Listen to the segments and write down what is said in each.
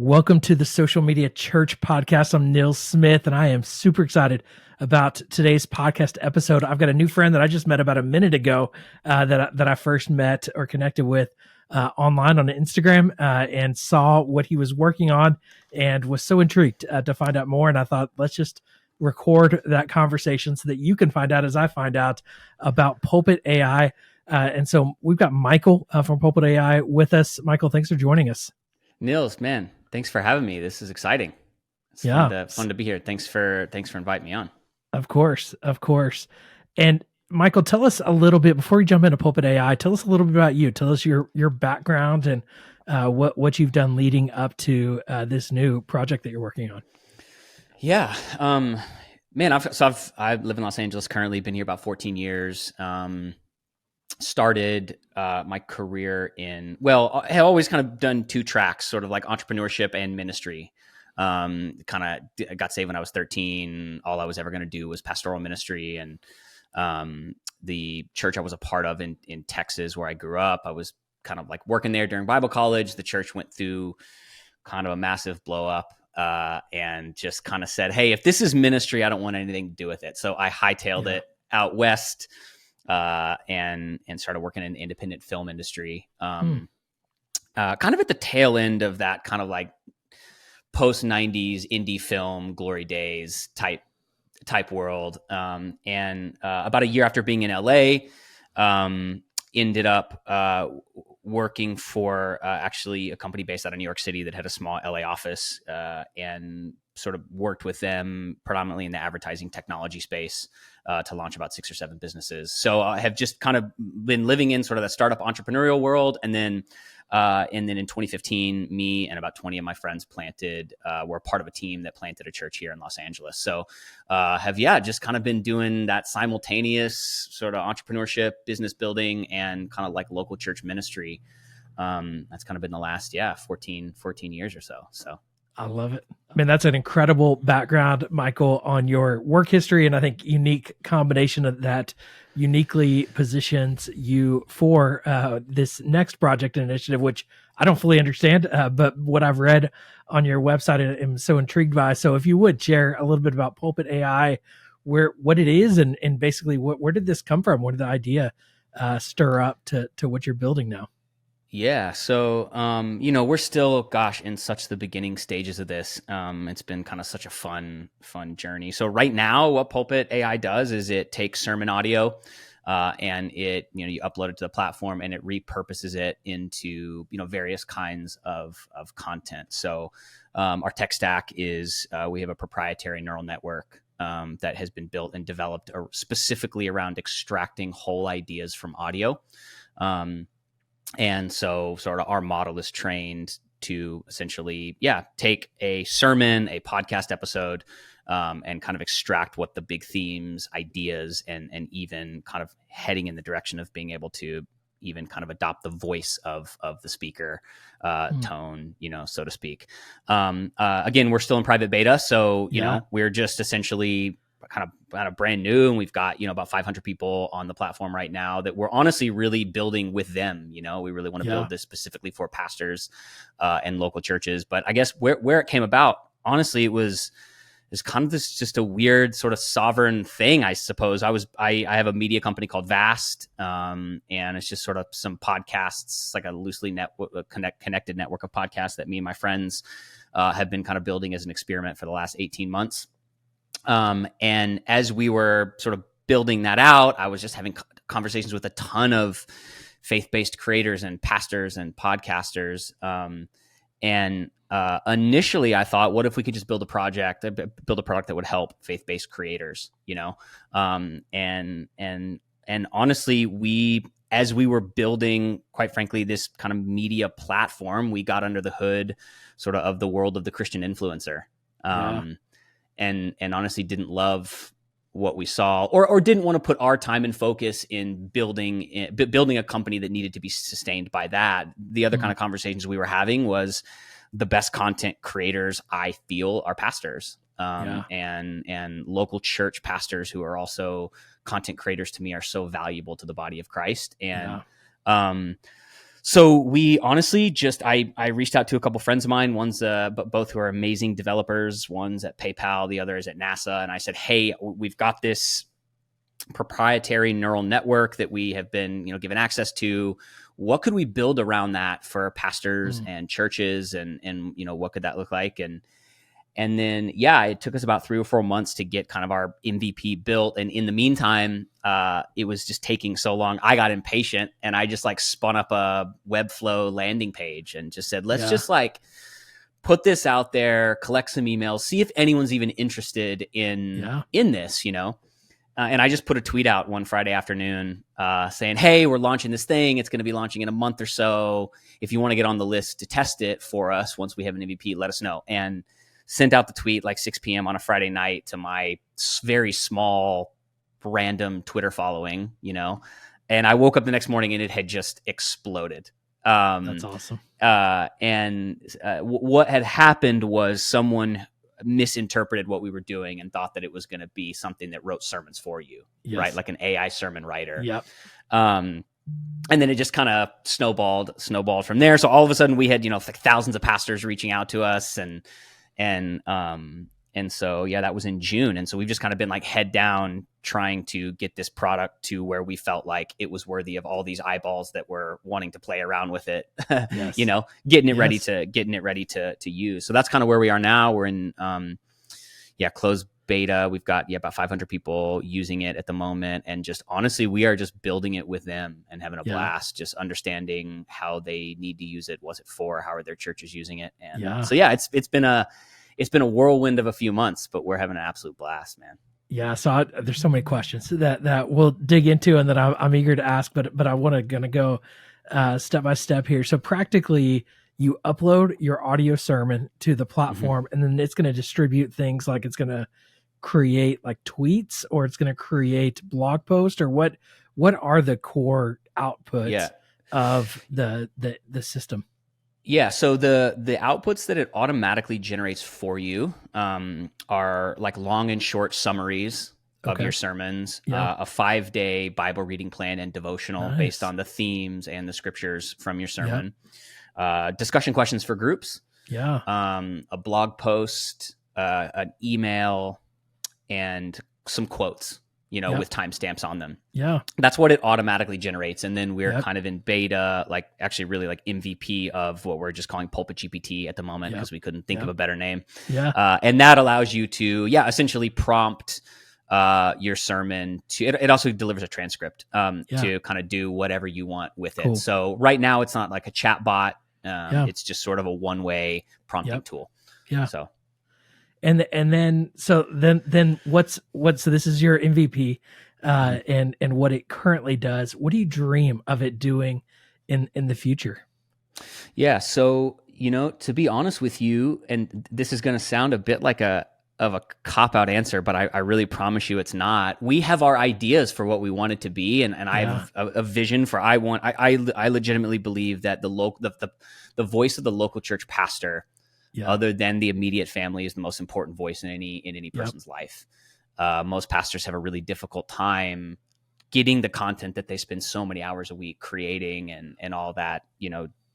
Welcome to the Social Media Church podcast. I'm Neil Smith, and I am super excited about today's podcast episode. I've got a new friend that I just met about a minute ago that I first met or connected with online on Instagram and saw what he was working on and was so intrigued to find out more. And I thought, let's just record that conversation so that you can find out as I find out about Pulpit AI. And so we've got Michael from Pulpit AI with us. Michael, thanks for joining us. Nils, man, thanks for having me. This is exciting. It's fun to be here. Thanks for inviting me on. Of course. And Michael, tell us a little bit before we jump into Pulpit AI. Tell us a little bit about you. Tell us your background and what you've done leading up to this new project that you're working on. Yeah, man. I live in Los Angeles currently. Been here about 14 years. Started my career I have always kind of done two tracks, sort of like entrepreneurship and ministry. Kind of got saved when I was 13. All I was ever going to do was pastoral ministry. And the church I was a part of in Texas, where I grew up, I was kind of like working there during Bible college. The church went through kind of a massive blow up and just kind of said, hey, if this is ministry, I don't want anything to do with it. So I hightailed it out west. And started working in the independent film industry, kind of at the tail end of that kind of like post 90s indie film glory days type world. And about a year after being in LA, ended up working for actually a company based out of New York City that had a small LA office, and sort of worked with them predominantly in the advertising technology space to launch about 6 or 7 businesses. So I have just kind of been living in sort of the startup entrepreneurial world. And then in 2015, me and about 20 of my friends were part of a team that planted a church here in Los Angeles. So just kind of been doing that simultaneous sort of entrepreneurship, business building, and kind of like local church ministry. That's kind of been the last, 14 years or so. So. I love it. I mean, that's an incredible background, Michael, on your work history. And I think unique combination of that uniquely positions you for this next project and initiative, which I don't fully understand, but what I've read on your website, I'm so intrigued by. So if you would share a little bit about Pulpit AI, what it is, and basically where did this come from? Where did the idea stir up to what you're building now? Yeah. So, we're still, in such the beginning stages of this. It's been kind of such a fun journey. So right now what Pulpit AI does is it takes sermon audio, and you upload it to the platform and it repurposes it into, various kinds of content. So, our tech stack is, we have a proprietary neural network, that has been built and developed specifically around extracting whole ideas from audio. And so sort of our model is trained to essentially, take a sermon, a podcast episode, and kind of extract what the big themes, ideas, and even kind of heading in the direction of being able to even kind of adopt the voice of the speaker, tone, so to speak. Again, we're still in private beta. So, we're just essentially kind of brand new, and we've got about 500 people on the platform right now that we're honestly really building with them. We really want to build this specifically for pastors and local churches. But I guess where it came about, honestly, it's kind of this just a weird sort of sovereign thing, I suppose. I have a media company called Vast, and it's just sort of some podcasts, like a loosely connected network of podcasts that me and my friends have been kind of building as an experiment for the last 18 months. And as we were sort of building that out, I was just having conversations with a ton of faith-based creators and pastors and podcasters. And initially I thought, what if we could just build a product that would help faith-based creators, and honestly, as we were building, quite frankly, this kind of media platform, we got under the hood sort of the world of the Christian influencer. And honestly didn't love what we saw, or didn't want to put our time and focus in building a company that needed to be sustained by that. The other kind of conversations we were having was the best content creators, I feel, are pastors, and local church pastors who are also content creators to me are so valuable to the body of Christ. And So we honestly I reached out to a couple friends of mine. One's both who are amazing developers. One's at PayPal, the other is at NASA. And I said, hey, we've got this proprietary neural network that we have been, given access to. What could we build around that for pastors and churches, and what could that look like? And then, it took us about 3 or 4 months to get kind of our MVP built. And in the meantime, it was just taking so long. I got impatient and I just spun up a Webflow landing page and just said, let's just put this out there, collect some emails, see if anyone's even interested in this, and I just put a tweet out one Friday afternoon saying, hey, we're launching this thing. It's going to be launching in a month or so. If you want to get on the list to test it for us once we have an MVP, let us know. And sent out the tweet 6 p.m. on a Friday night to my very small, random Twitter following, and I woke up the next morning and it had just exploded. That's awesome. What had happened was someone misinterpreted what we were doing and thought that it was going to be something that wrote sermons for you, right? Like an AI sermon writer. Yep. And then it just kind of snowballed from there. So all of a sudden we had, thousands of pastors reaching out to us, and so, that was in June. And so we've just kind of been head down trying to get this product to where we felt like it was worthy of all these eyeballs that were wanting to play around with it, getting it ready to use. So that's kind of where we are now. We're in, closed beta. We've got about 500 people using it at the moment. And just honestly, we are just building it with them and having a blast, just understanding how they need to use it. What's it for? How are their churches using it? And it's been a whirlwind of a few months, but we're having an absolute blast, man. Yeah. So there's so many questions that we'll dig into and that I'm eager to ask, but I want to go step by step here. So practically you upload your audio sermon to the platform, and then it's going to distribute things it's going to create tweets, or it's going to create blog posts, or what are the core outputs of the system? Yeah, so the outputs that it automatically generates for you are long and short summaries of your sermons, a 5-day Bible reading plan and devotional based on the themes and the scriptures from your sermon, discussion questions for groups, a blog post, an email, and some quotes, with timestamps on them. Yeah. That's what it automatically generates. And then we're kind of in beta, actually really MVP of what we're just calling Pulpit GPT at the moment, because we couldn't think of a better name. Yeah. And that allows you to, essentially prompt your sermon to, it also delivers a transcript to kind of do whatever you want with it. So right now it's not like a chat bot. It's just sort of a one-way prompting tool. Yeah. So. And then so what's so this is your MVP and what it currently does. What do you dream of it doing in the future? Yeah, so to be honest with you, and this is going to sound a bit like of a cop-out answer, but I really promise you it's not. We have our ideas for what we want it to be, and I have a vision for I legitimately believe that the voice of the local church pastor, other than the immediate family, is the most important voice in any person's life. Most pastors have a really difficult time getting the content that they spend so many hours a week creating and all that,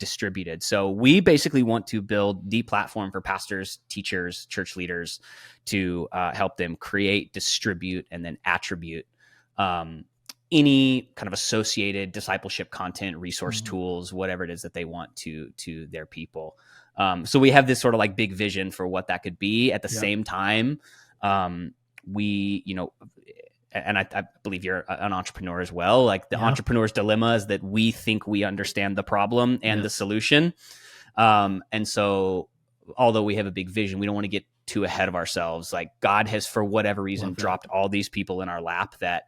distributed. So we basically want to build the platform for pastors, teachers, church leaders to help them create, distribute, and then attribute any kind of associated discipleship content, resource tools, whatever it is that they want to their people. So we have this sort of big vision for what that could be. At the same time, we, and I believe you're an entrepreneur as well. The entrepreneur's dilemma is that we think we understand the problem and the solution. And so although we have a big vision, we don't want to get too ahead of ourselves. God has, for whatever reason, dropped all these people in our lap that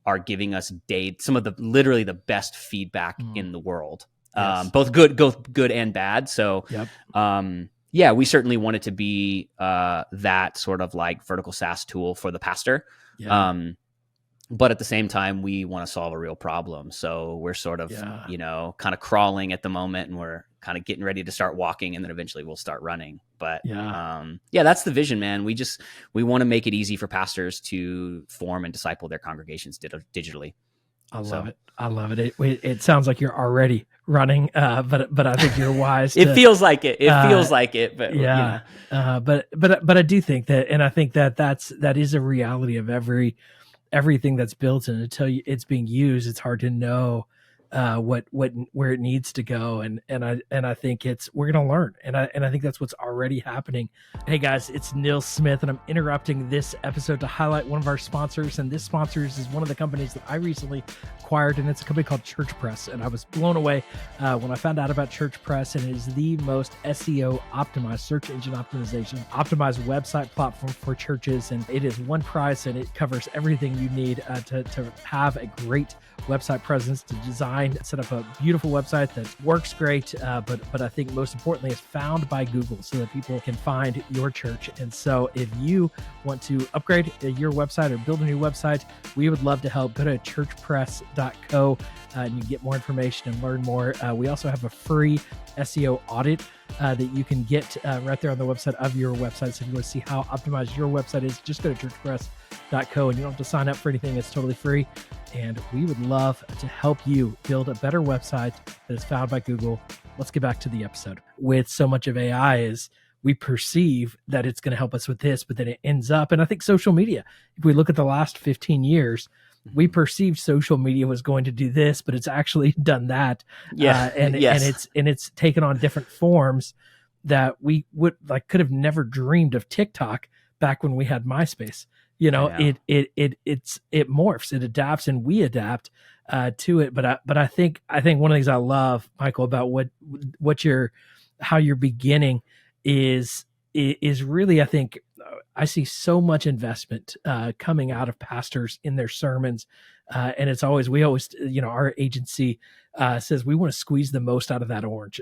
are giving us some of literally the best feedback in the world. Both good and bad. So, we certainly want it to be that sort of vertical SaaS tool for the pastor. But at the same time, we want to solve a real problem. So we're sort of, kind of crawling at the moment, and we're kind of getting ready to start walking, and then eventually we'll start running. But that's the vision, man. We want to make it easy for pastors to form and disciple their congregations digitally. I love So it. I love it. It sounds like you're already running, but I think you're wise it to, feels like it. It uh, feels like it, but you yeah. know. But I do think that, and I think that that is a reality of everything that's built, and until it's being used, it's hard to know what where it needs to go. And I think it's we're gonna learn, and I think that's what's already happening. Hey guys, it's Neil Smith, and I'm interrupting this episode to highlight one of our sponsors. And this sponsors is one of the companies that I recently acquired, and it's a company called Church Press. And I was blown away when I found out about Church Press, and it is the most SEO optimized, search engine optimization optimized website platform for churches. And it is one price, and it covers everything you need to have a great website presence, to design, set up a beautiful website that works great, but I think most importantly is found by Google so that people can find your church. And so if you want to upgrade your website or build a new website, we would love to help. Go to churchpress.co and you get more information and learn more. We also have a free SEO audit that you can get right there on the website of your website. So if you want to see how optimized your website is, just go to churchpress.co, and you don't have to sign up for anything. It's totally free. And we would love to help you build a better website that is found by Google. Let's get back to the episode. With so much of AI is we perceive that it's going to help us with this, but then it ends up, and I think social media, if we look at the last 15 years, we perceived social media was going to do this, but it's actually done that. Yeah. And Yes. it's taken on different forms that we could have never dreamed of. TikTok back when we had MySpace. You know, I know. it morphs, it adapts, and we adapt to it. But I think one of the things I love, Michael, about how you're beginning is really, I think I see so much investment coming out of pastors in their sermons, and we always, our agency says we want to squeeze the most out of that orange.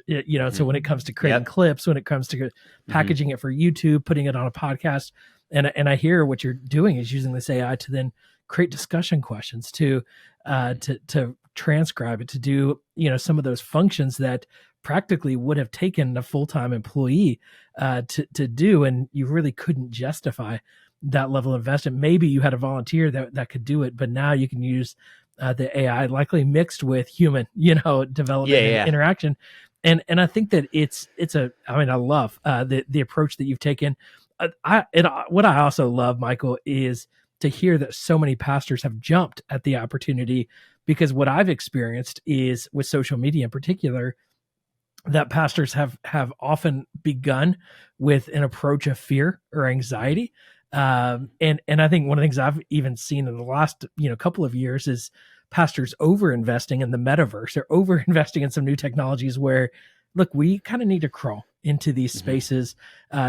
So when it comes to creating clips, when it comes to packaging it for YouTube, putting it on a podcast, and I hear what you're doing is using this AI to then create discussion questions, to transcribe it, to do some of those functions that practically would have taken a full-time employee to do, and you really couldn't justify that level of investment. Maybe you had a volunteer that could do it, but now you can use the AI, likely mixed with human, development and interaction. And I think that I love the approach that you've taken. What I also love, Michael, is to hear that so many pastors have jumped at the opportunity, because what I've experienced is with social media in particular, that pastors have often begun with an approach of fear or anxiety. And I think one of the things I've even seen in the last, couple of years is pastors over investing in the metaverse, or over investing in some new technologies where, look, we kind of need to crawl into these spaces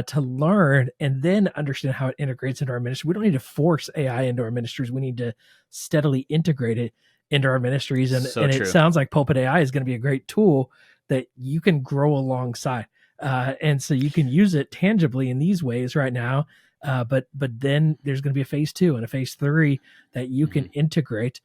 to learn and then understand how it integrates into our ministry. We don't need to force AI into our ministries. We need to steadily integrate it into our ministries. And it sounds like Pulpit AI is going to be a great tool that you can grow alongside. And so you can use it tangibly in these ways right now. But then there's going to be a phase 2 and a phase 3 that you can integrate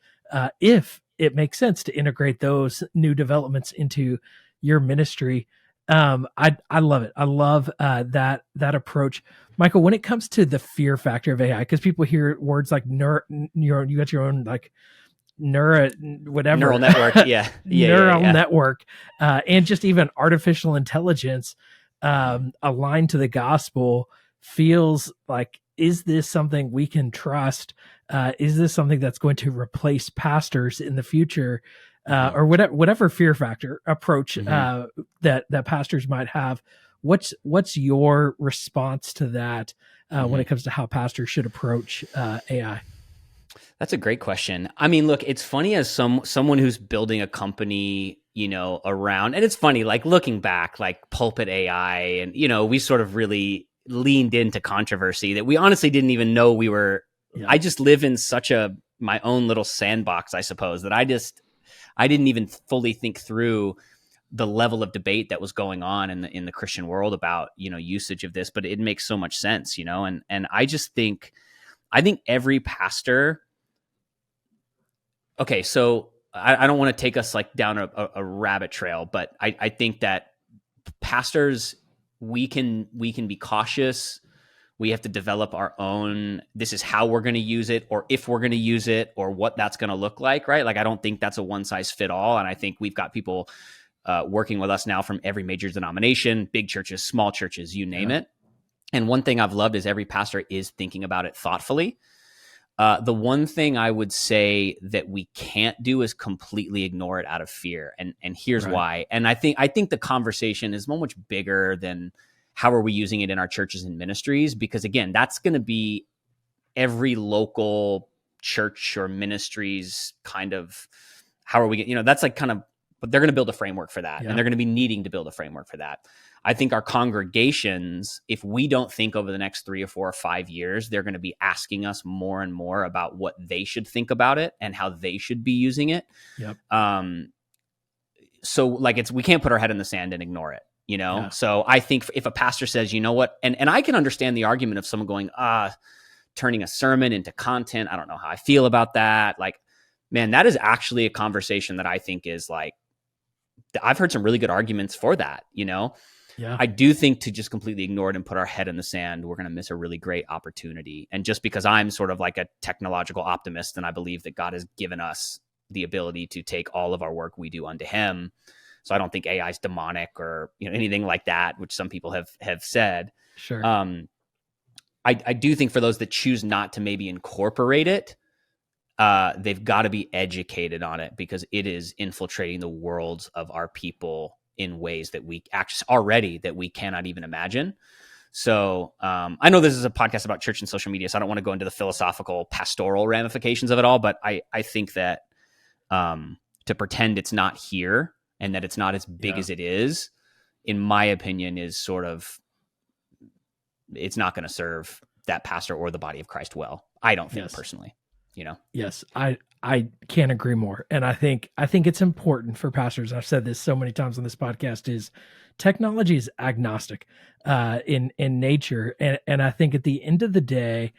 if it makes sense to integrate those new developments into your ministry. I love it. I love that approach, Michael. When it comes to the fear factor of AI, because people hear words like you got your own neural network, neural network, and just even artificial intelligence aligned to the gospel, feels like, is this something we can trust? Is this something that's going to replace pastors in the future? Or whatever fear factor approach that pastors might have. What's your response to that when it comes to how pastors should approach AI? That's a great question. I mean, look, it's funny as someone who's building a company, around, and it's funny, like looking back, like Pulpit AI, and we sort of really leaned into controversy that we honestly didn't even know we were. Yeah. I just live in such my own little sandbox, I suppose, that I didn't even fully think through the level of debate that was going on in the Christian world about, usage of this, but it makes so much sense, and I just think, every pastor. Okay. So I don't want to take us like down a rabbit trail, but I think that pastors, we can be cautious We have to develop our own, this is how we're going to use it, or if we're going to use it, or what that's going to look like, right? Like, I don't think that's a one size fit all. And I think we've got people working with us now from every major denomination, big churches, small churches, you name it. And one thing I've loved is every pastor is thinking about it thoughtfully. The one thing I would say that we can't do is completely ignore it out of fear. And here's why. And I think the conversation is much bigger than how are we using it in our churches and ministries, because again, that's going to be every local church or ministry's kind of, how are we, that's like kind of, but they're going to build a framework for that. And they're going to be needing to build a framework for that. I think our congregations, if we don't think over the next 3 or 4 or 5 years, they're going to be asking us more and more about what they should think about it and how they should be using it. So like we can't put our head in the sand and ignore it, So I think if a pastor says, you know what, and I can understand the argument of someone going, turning a sermon into content. I don't know how I feel about that. Like, man, that is actually a conversation that I think is like, I've heard some really good arguments for that, I do think to just completely ignore it and put our head in the sand, we're going to miss a really great opportunity. And just because I'm sort of like a technological optimist and I believe that God has given us the ability to take all of our work we do unto him. So I don't think AI is demonic or anything like that, which some people have said. Sure. I do think for those that choose not to maybe incorporate it, they've got to be educated on it, because it is infiltrating the worlds of our people in ways that we actually already that we cannot even imagine. So I know this is a podcast about church and social media, so I don't want to go into the philosophical pastoral ramifications of it all, but I think that to pretend it's not here and that it's not as big as it is, in my opinion, is sort of, it's not going to serve that pastor or the body of Christ well. I don't think personally, Yes, I can't agree more. And I think it's important for pastors. I've said this so many times on this podcast, is technology is agnostic in nature. And I think at the end of the day,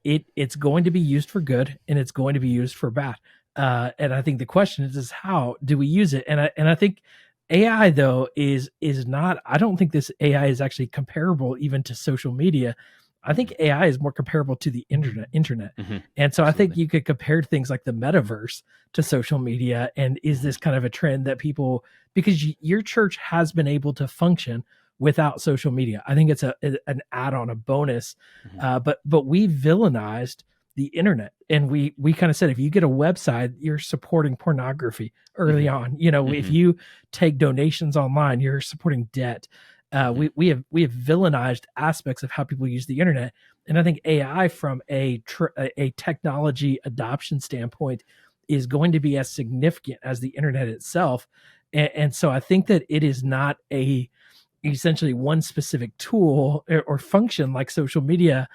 it's going to be used for good and it's going to be used for bad. And I think the question is how do we use it? And I think AI though is not, I don't think this AI is actually comparable even to social media. I think AI is more comparable to the internet. Mm-hmm. And so I think you could compare things like the metaverse to social media. And is this kind of a trend that people, because your church has been able to function without social media. I think it's an add-on, a bonus. Mm-hmm. But we villainized the internet. And we kind of said, if you get a website, you're supporting pornography early on. If you take donations online, you're supporting debt. We have villainized aspects of how people use the internet, and I think AI from a technology adoption standpoint is going to be as significant as the internet itself, and so I think that it is not essentially one specific tool or function like social media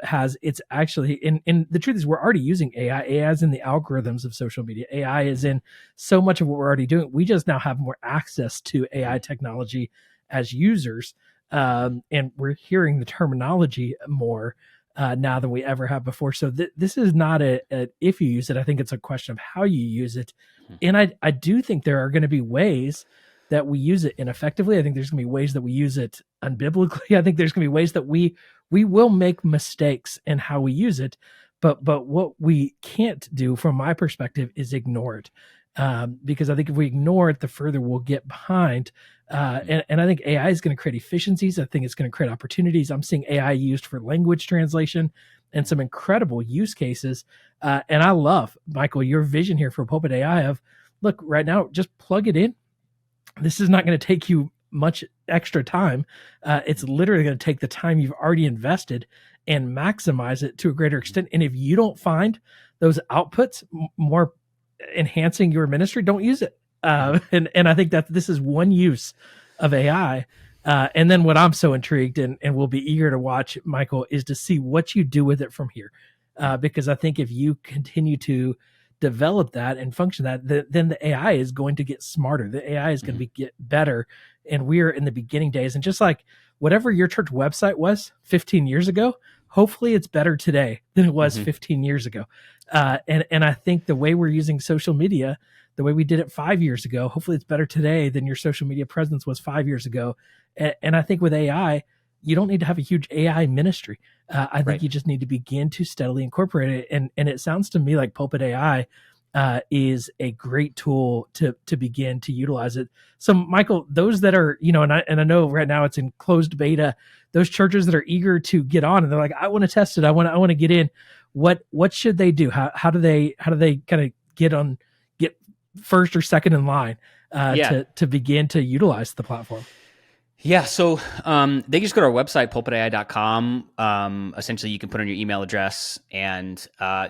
has. It's actually, and the truth is we're already using AI. AI is in the algorithms of social media. AI is in so much of what we're already doing. We just now have more access to AI technology as users, and we're hearing the terminology more now than we ever have before. So this is not a if you use it. I think it's a question of how you use it. And I do think there are going to be ways that we use it ineffectively. I think there's going to be ways that we use it unbiblically. I think there's going to be ways that we will make mistakes in how we use it. But what we can't do, from my perspective, is ignore it. Because I think if we ignore it, the further we'll get behind. And I think AI is going to create efficiencies. I think it's going to create opportunities. I'm seeing AI used for language translation and some incredible use cases. And I love, Michael, your vision here for Pulpit AI of, look, right now, just plug it in. This is not going to take you much extra time. It's literally going to take the time you've already invested and maximize it to a greater extent. And if you don't find those outputs more enhancing your ministry, don't use it. And I think that this is one use of AI. And then what I'm so intrigued and will be eager to watch, Michael, is to see what you do with it from here. Because I think if you continue to develop that and function that, then the AI is going to get smarter. The AI is going to get better. And we're in the beginning days. And just like whatever your church website was 15 years ago, hopefully it's better today than it was 15 years ago. And I think the way we're using social media, the way we did it 5 years ago, hopefully it's better today than your social media presence was 5 years ago. And I think with AI, you don't need to have a huge AI ministry. I think Right. you just need to begin to steadily incorporate it. And it sounds to me like Pulpit AI is a great tool to begin to utilize it. So, Michael, those that are, and I know right now it's in closed beta, those churches that are eager to get on and they're like, I want to test it, I want to get in. What should they do? How do they kind of get first or second in line Yeah. to begin to utilize the platform? Yeah, so they just go to our website, pulpitai.com. Essentially, you can put in your email address, and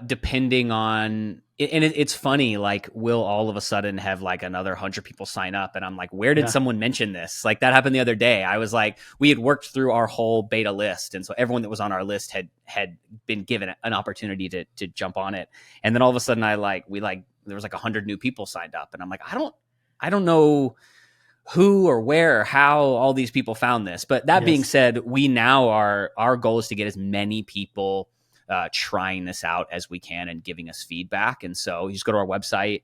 depending on, and it's funny, like, we'll all of a sudden have like another 100 people sign up, and I'm like, where did someone mention this? Like, that happened the other day. I was like, we had worked through our whole beta list, and so everyone that was on our list had been given an opportunity to jump on it, and then all of a sudden, there was like 100 new people signed up, and I'm like, I don't know who or where or how all these people found this. But that being said, we now our goal is to get as many people trying this out as we can and giving us feedback. And so you just go to our website,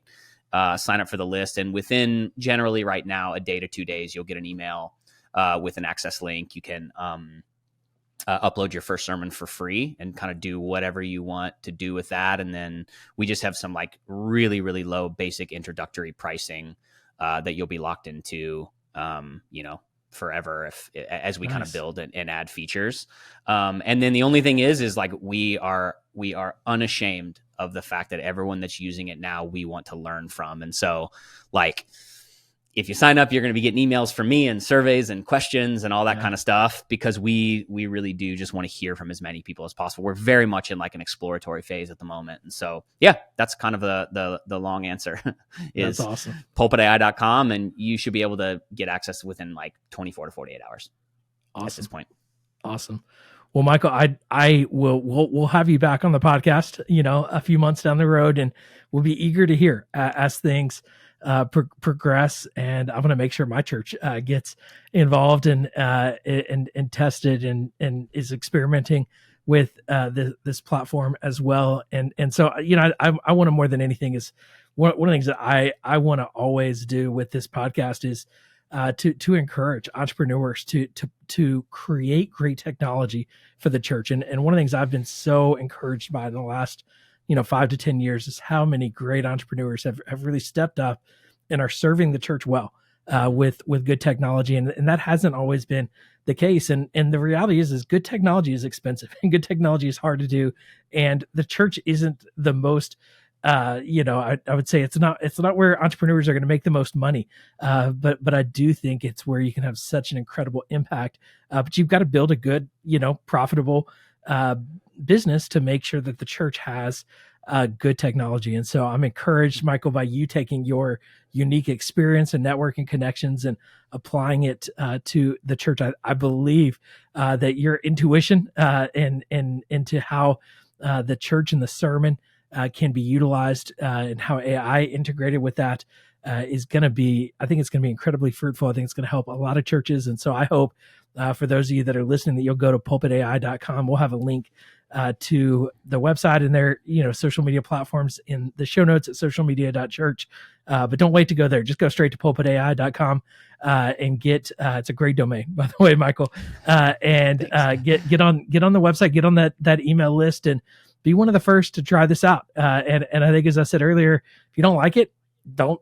sign up for the list, and within generally right now a day to 2 days, you'll get an email with an access link. You can upload your first sermon for free and kind of do whatever you want to do with that. And then we just have some like really, really low basic introductory pricing that you'll be locked into, forever as we kind of build and add features. And then the only thing is like we are unashamed of the fact that everyone that's using it now, we want to learn from. And so, like, if you sign up, you're going to be getting emails from me and surveys and questions and all that kind of stuff, because we really do just want to hear from as many people as possible. We're very much in like an exploratory phase at the moment. And so, yeah, that's kind of the long answer is that's awesome. pulpitai.com, and you should be able to get access within like 24 to 48 hours at this point. Awesome. Well, Michael, we'll have you back on the podcast, a few months down the road, and we'll be eager to hear as things progress. And I'm going to make sure my church gets involved and tested and is experimenting with this platform as well. And so, I want to, more than anything, is one of the things that I want to always do with this podcast is to encourage entrepreneurs to create great technology for the church. And one of the things I've been so encouraged by in the last 5 to 10 years is how many great entrepreneurs have really stepped up and are serving the church well with good technology. And that hasn't always been the case. And the reality is good technology is expensive and good technology is hard to do. And the church isn't the most, I would say it's not where entrepreneurs are going to make the most money. But I do think it's where you can have such an incredible impact. But you've got to build a good, profitable business to make sure that the church has good technology. And so I'm encouraged, Michael, by you taking your unique experience and networking connections and applying it to the church. I believe that your intuition and into how the church and the sermon can be utilized and how AI integrated with that is going to be, I think it's going to be incredibly fruitful. I think it's going to help a lot of churches. And so I hope for those of you that are listening that you'll go to pulpitai.com. We'll have a link to the website and their social media platforms in the show notes at socialmedia.church. But don't wait to go there. Just go straight to pulpitai.com and get it's a great domain, by the way, Michael. And get on the website, get on that email list, and be one of the first to try this out. And I think, as I said earlier, if you don't like it, don't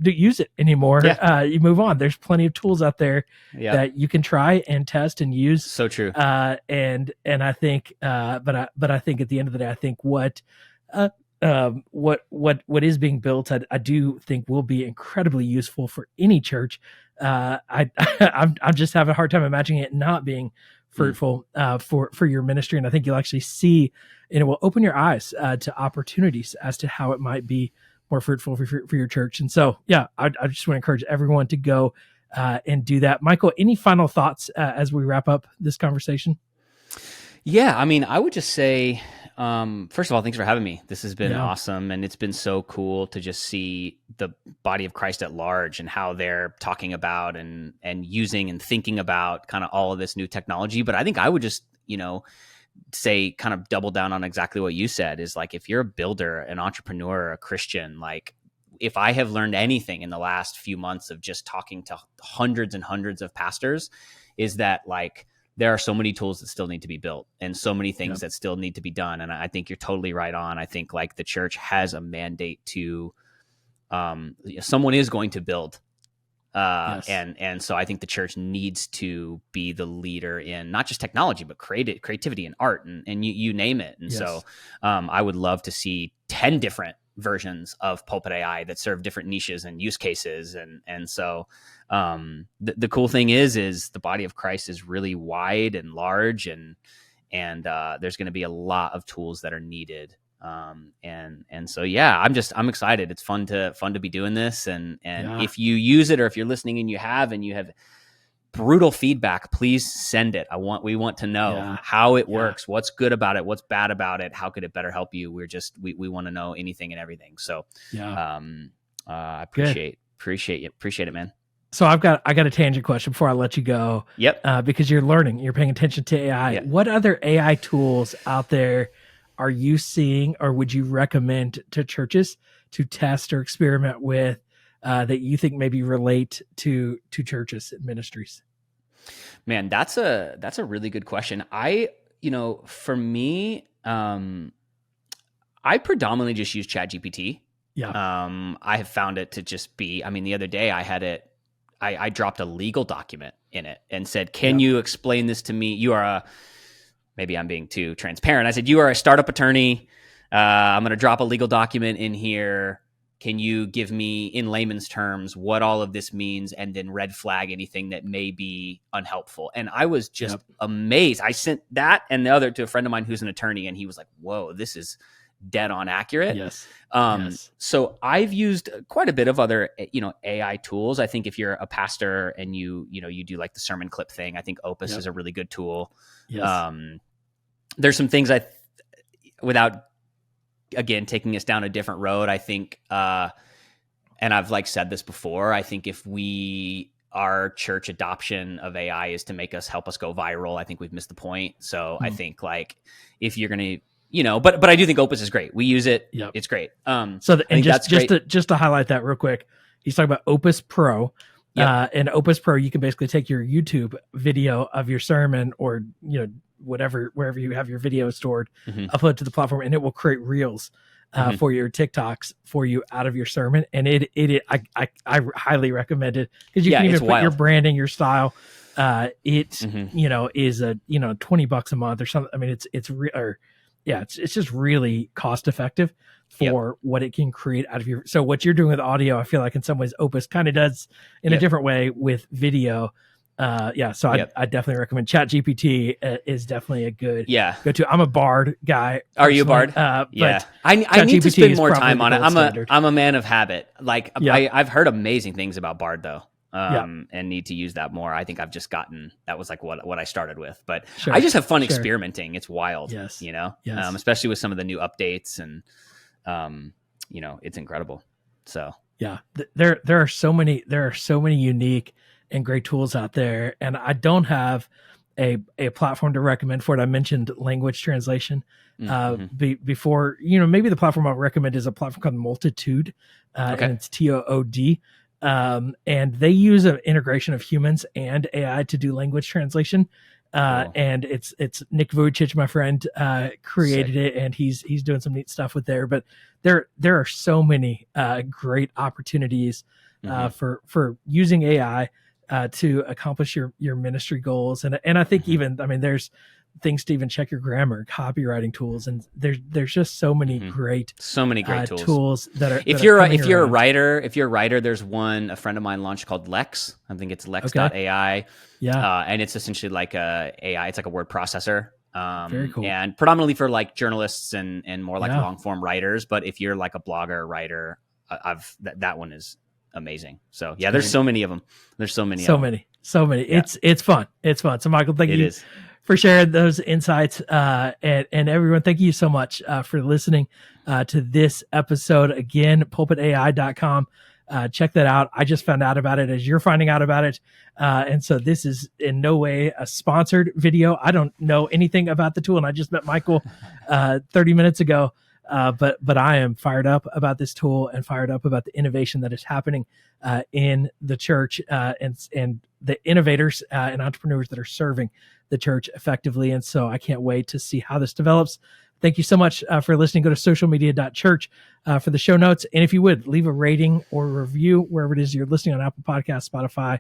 use it anymore. You move on. There's plenty of tools out there that you can try and test and use. So true. And I think, but I think at the end of the day, I think what is being built, I do think will be incredibly useful for any church. I'm just having a hard time imagining it not being fruitful for your ministry. And I think you'll actually see, and it will open your eyes to opportunities as to how it might be more fruitful for your church. And so, I just want to encourage everyone to go and do that. Michael, any final thoughts as we wrap up this conversation? Yeah, I mean, I would just say, first of all, thanks for having me. This has been awesome. And it's been so cool to just see the body of Christ at large and how they're talking about and using and thinking about kind of all of this new technology. But I think I would just, say, kind of double down on exactly what you said, is like, if you're a builder, an entrepreneur, a Christian, like, if I have learned anything in the last few months of just talking to hundreds and hundreds of pastors, is that, like, there are so many tools that still need to be built and so many things Yep. that still need to be done. And I think you're totally right on. I think like the church has a mandate to, someone is going to build. Yes. And so I think the church needs to be the leader in not just technology, but creativity and art and you name it. And Yes. so I would love to see 10 different versions of Pulpit AI that serve different niches and use cases. And so the cool thing is the body of Christ is really wide and large, and there's going to be a lot of tools that are needed. And so, yeah, I'm excited. It's fun to be doing this. And if you use it, or if you're listening and you have brutal feedback, please send it. We want to know how it works, what's good about it, what's bad about it, how could it better help you? We want to know anything and everything. So, I appreciate it, man. So I got a tangent question before I let you go. Yep. Because you're paying attention to AI. Yep. What other AI tools out there are you seeing, or would you recommend to churches to test or experiment with that you think maybe relate to churches and ministries? Man, that's a really good question. For me, I predominantly just use ChatGPT. Yeah. I have found it to just be, the other day I dropped a legal document in it and said, can you explain this to me? Maybe I'm being too transparent. I said, you are a startup attorney. I'm going to drop a legal document in here. Can you give me, in layman's terms, what all of this means, and then red flag anything that may be unhelpful? And I was just amazed. I sent that and the other to a friend of mine who's an attorney, and he was like, whoa, this is dead on accurate. Yes. So I've used quite a bit of other, AI tools. I think if you're a pastor and you do like the sermon clip thing, I think Opus is a really good tool. Yes. There's some things without, again, taking us down a different road, I think, and I've said this before, I think if our church adoption of AI is to help us go viral, I think we've missed the point. So I think if you're going to, but I do think Opus is great. We use it. Yep. It's great. Just to highlight that real quick, he's talking about Opus Pro. And Opus Pro, you can basically take your YouTube video of your sermon, or whatever, wherever you have your video stored, upload to the platform, and it will create reels for your TikToks for you out of your sermon. And I highly recommend it, because you can even put your branding, your style. Is a $20 a month or something. It's just really cost effective for what it can create out of your. So what you're doing with audio, I feel like in some ways Opus kind of does in a different way with video. So I definitely recommend ChatGPT. Is definitely a good go-to. I'm a Bard guy. Are you a Bard? But I need to spend more time on it. Standard. I'm a man of habit. I've heard amazing things about Bard though. And need to use that more. I think I've just gotten, that was what I started with, but I just have fun experimenting. It's wild, especially with some of the new updates, and it's incredible. So there are so many unique and great tools out there, and I don't have a platform to recommend for it. I mentioned language translation before. Maybe the platform I'll recommend is a platform called Multitude, and it's TOOD. And they use an integration of humans and AI to do language translation. And it's Nick Vujicic, my friend, created it, and he's doing some neat stuff with there. But there are so many great opportunities for using AI to accomplish your ministry goals. And I think there's things to even check your grammar, copywriting tools, and there's just so many great tools that are. If you're a writer, there's one a friend of mine launched called Lex. I think it's Lex.ai. And it's essentially like a AI. It's like a word processor. Very cool. And predominantly for like journalists and more like long form writers. But if you're like a blogger, writer, that one is amazing. So there's so many of them. There's so many. Yeah. It's fun. So Michael, thank you for sharing those insights. And everyone, thank you so much for listening to this episode. Again, pulpitai.com. Check that out. I just found out about it as you're finding out about it. And so this is in no way a sponsored video. I don't know anything about the tool, and I just met Michael 30 minutes ago. But I am fired up about this tool and fired up about the innovation that is happening in the church and the innovators and entrepreneurs that are serving the church effectively. And so I can't wait to see how this develops. Thank you so much for listening. Go to socialmedia.church for the show notes. And if you would, leave a rating or review wherever it is you're listening on Apple Podcasts, Spotify,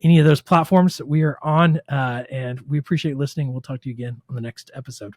any of those platforms we are on. And we appreciate listening. We'll talk to you again on the next episode.